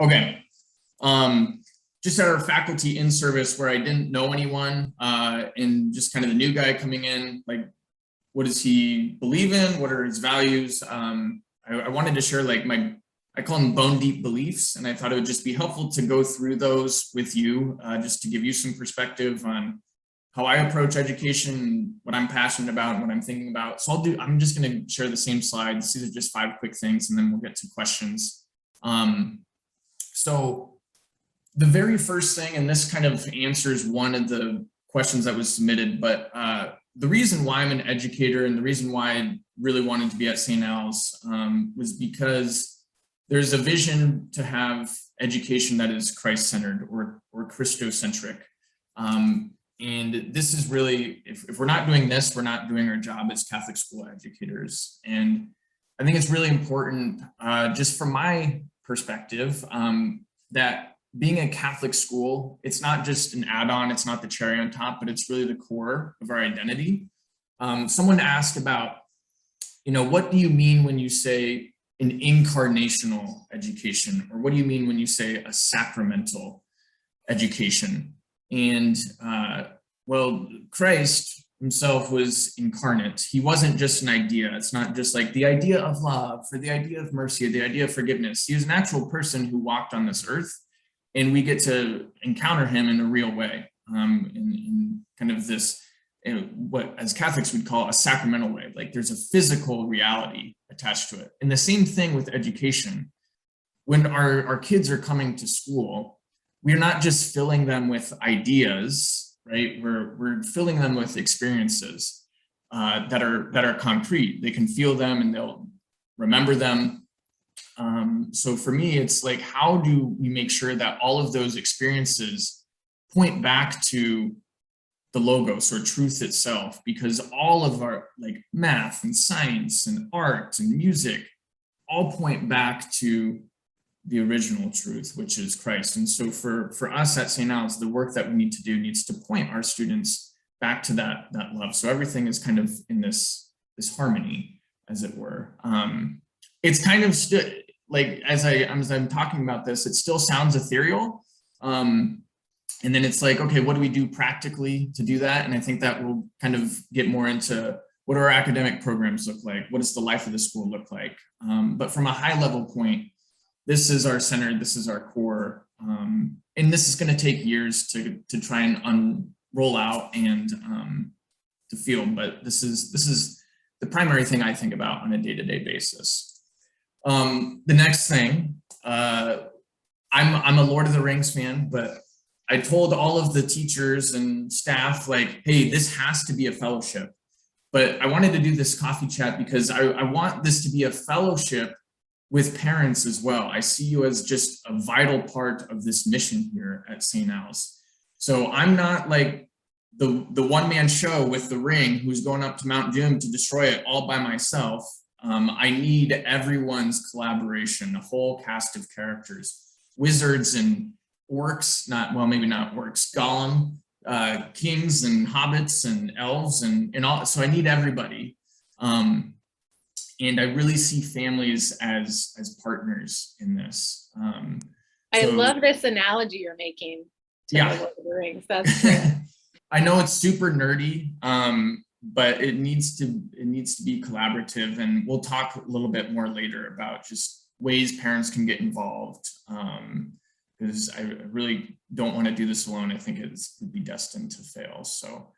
Okay. Just at our faculty in service where I didn't know anyone, and just kind of the new guy coming in, like, what does he believe in? What are his values? I wanted to share like I call them bone deep beliefs. And I thought it would just be helpful to go through those with you, just to give you some perspective on how I approach education, what I'm passionate about, and what I'm thinking about. So I'm just going to share the same slides. These are just 5 quick things, and then we'll get to questions. So the very first thing, and this kind of answers one of the questions that was submitted, but the reason why I'm an educator and the reason why I really wanted to be at St. Al's was because there's a vision to have education that is Christ-centered or Christocentric. And this is really, if we're not doing this, we're not doing our job as Catholic school educators. And I think it's really important, just from my perspective, that being a Catholic school, it's not just an add-on, it's not the cherry on top, but it's really the core of our identity. Someone asked about, what do you mean when you say an incarnational education? Or what do you mean when you say a sacramental education? And well, Christ himself was incarnate. He wasn't just an idea. It's not just like the idea of love or the idea of mercy, or the idea of forgiveness. He was an actual person who walked on this earth, and we get to encounter him in a real way, in kind of this, what as Catholics we'd call a sacramental way. Like there's a physical reality attached to it. And the same thing with education. When our kids are coming to school, we're not just filling them with ideas, right? We're filling them with experiences that are concrete. They can feel them and they'll remember them. So for me, it's like, how do we make sure that all of those experiences point back to the logos or truth itself? Because all of our like math and science and art and music all point back to the original truth, which is Christ. And so for us at St. Al's, the work that we need to do needs to point our students back to that love. So everything is kind of in this harmony, as it were. It's kind of like as I'm talking about this, it still sounds ethereal. And then it's like, okay, what do we do practically to do that? And I think that will kind of get more into what do our academic programs look like? What does the life of the school look like? But from a high level point, this is our center, this is our core. And this is going to take years to try and roll out and to feel, but this is the primary thing I think about on a day-to-day basis. The next thing, I'm a Lord of the Rings fan, but I told all of the teachers and staff, like, hey, this has to be a fellowship. But I wanted to do this coffee chat because I want this to be a fellowship with parents as well. I see you as just a vital part of this mission here at St. Al's. So I'm not like the one-man show with the ring who's going up to Mount Doom to destroy it all by myself. I need everyone's collaboration, a whole cast of characters, wizards and orcs, maybe not orcs, Gollum, kings and hobbits and elves and all. So I need everybody. And I really see families as partners in this. I love this analogy you're making to the Lord of the Rings. That's great. I know it's super nerdy, but it needs to be collaborative, and we'll talk a little bit more later about just ways parents can get involved. Because I really don't want to do this alone. I think it would be destined to fail. So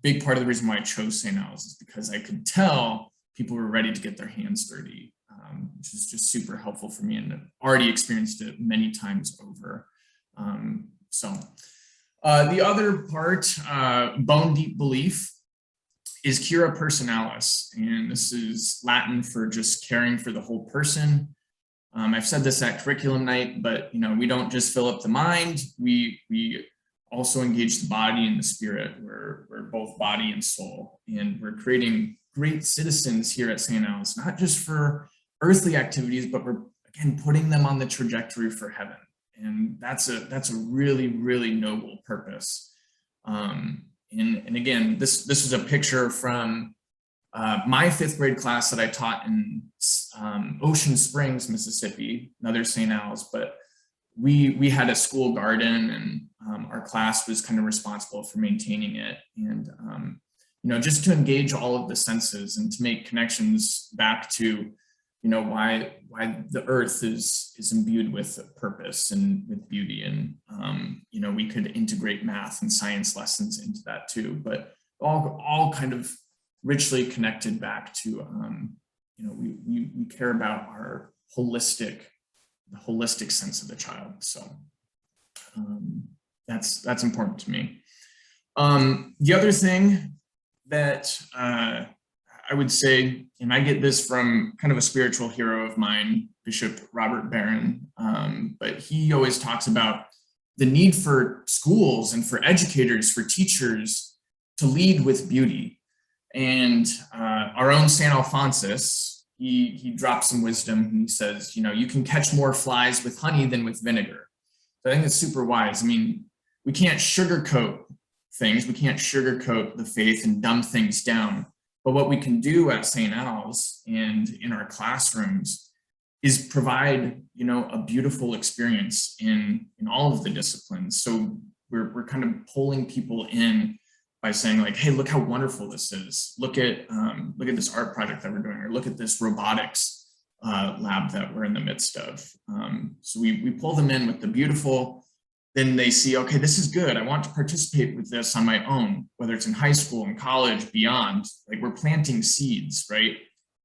big part of the reason why I chose St. Al's is because I could tell people were ready to get their hands dirty, which is just super helpful for me, and I've already experienced it many times over. The other part, bone deep belief, is Cura Personalis. And this is Latin for just caring for the whole person. I've said this at curriculum night, but we don't just fill up the mind. We also engage the body and the spirit. We're both body and soul, and we're creating great citizens here at St. Al's, not just for earthly activities, but we're again putting them on the trajectory for heaven. And that's a really, really noble purpose. And again, this was a picture from my 5th grade class that I taught in Ocean Springs, Mississippi, another St. Al's. But we had a school garden, and our class was kind of responsible for maintaining it. And, just to engage all of the senses and to make connections back to, why the earth is imbued with purpose and with beauty. And, we could integrate math and science lessons into that too, but all kind of richly connected back to, we care about our holistic sense of the child. So that's important to me. The other thing that I would say, and I get this from kind of a spiritual hero of mine, Bishop Robert Barron, but he always talks about the need for schools and for educators, for teachers to lead with beauty. And our own St. Alphonsus, he drops some wisdom, and he says, you can catch more flies with honey than with vinegar. So I think it's super wise. I mean, we can't sugarcoat things. We can't sugarcoat the faith and dumb things down. But what we can do at St. Al's and in our classrooms is provide, a beautiful experience in all of the disciplines. So we're kind of pulling people in by saying, like, hey, look how wonderful this is. Look at this art project that we're doing, or look at this robotics lab that we're in the midst of. So we pull them in with the beautiful. Then they see, okay, this is good. I want to participate with this on my own, whether it's in high school, in college, beyond. Like, we're planting seeds, right?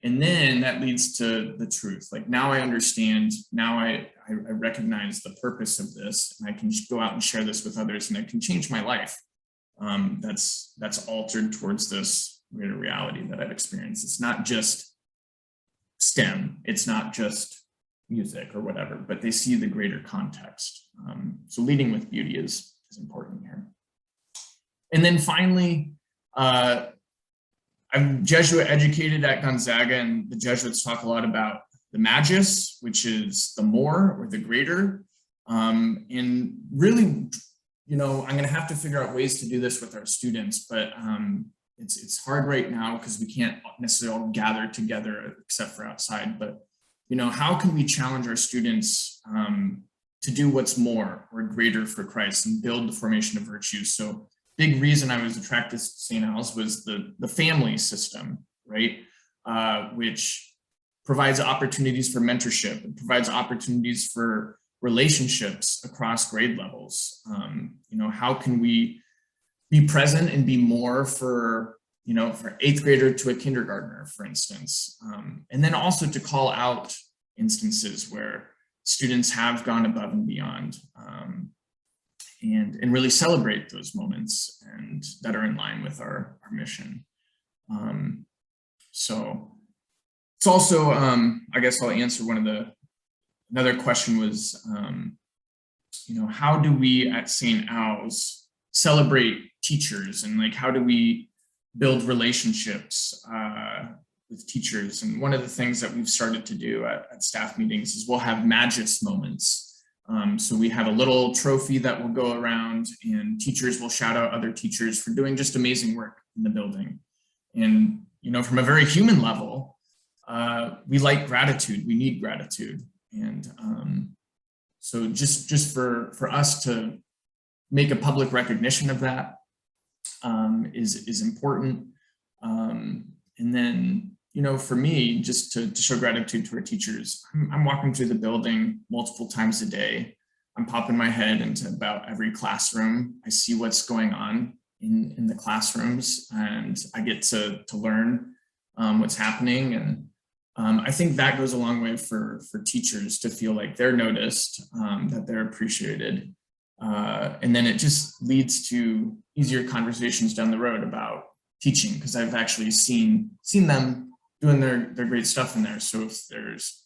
And then that leads to the truth. Like, now I understand. Now I recognize the purpose of this, and I can go out and share this with others, and it can change my life. That's altered towards this greater reality that I've experienced. It's not just STEM. It's not just music or whatever, but they see the greater context. So leading with beauty is important here. And then finally, I'm Jesuit educated at Gonzaga, and the Jesuits talk a lot about the Magis, which is the more or the greater. And really, I'm going to have to figure out ways to do this with our students, but it's hard right now because we can't necessarily all gather together except for outside. But how can we challenge our students to do what's more or greater for Christ and build the formation of virtues? So big reason I was attracted to St. Al's was the family system, right? Which provides opportunities for mentorship. It provides opportunities for relationships across grade levels. How can we be present and be more for eighth grader to a kindergartner, for instance, and then also to call out instances where students have gone above and beyond, and really celebrate those moments and that are in line with our mission. So it's also, I guess I'll answer another question was, how do we at St. Al's celebrate teachers, and like, how do we build relationships with teachers? And one of the things that we've started to do at staff meetings is we'll have Magis moments. So we have a little trophy that will go around, and teachers will shout out other teachers for doing just amazing work in the building. And, from a very human level, we like gratitude. We need gratitude. And so just for us to make a public recognition of that is important. And then, for me, just to show gratitude to our teachers, I'm walking through the building multiple times a day. I'm popping my head into about every classroom. I see what's going on in the classrooms, and I get to learn what's happening. And I think that goes a long way for teachers to feel like they're noticed, that they're appreciated. And then it just leads to easier conversations down the road about teaching, because I've actually seen them doing their great stuff in there. So if there's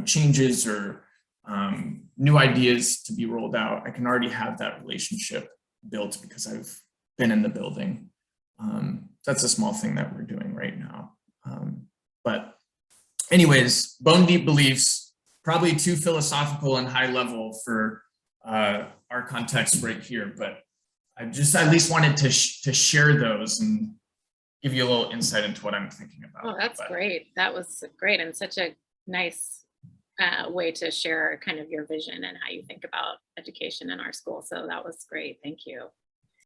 changes or new ideas to be rolled out, I can already have that relationship built because I've been in the building. That's a small thing that we're doing right now. But anyways, bone deep beliefs, probably too philosophical and high level for our context right here, but I just at least wanted to share those and give you a little insight into what I'm thinking about. Oh, that's great. That was great, and such a nice way to share kind of your vision and how you think about education in our school. So that was great. Thank you.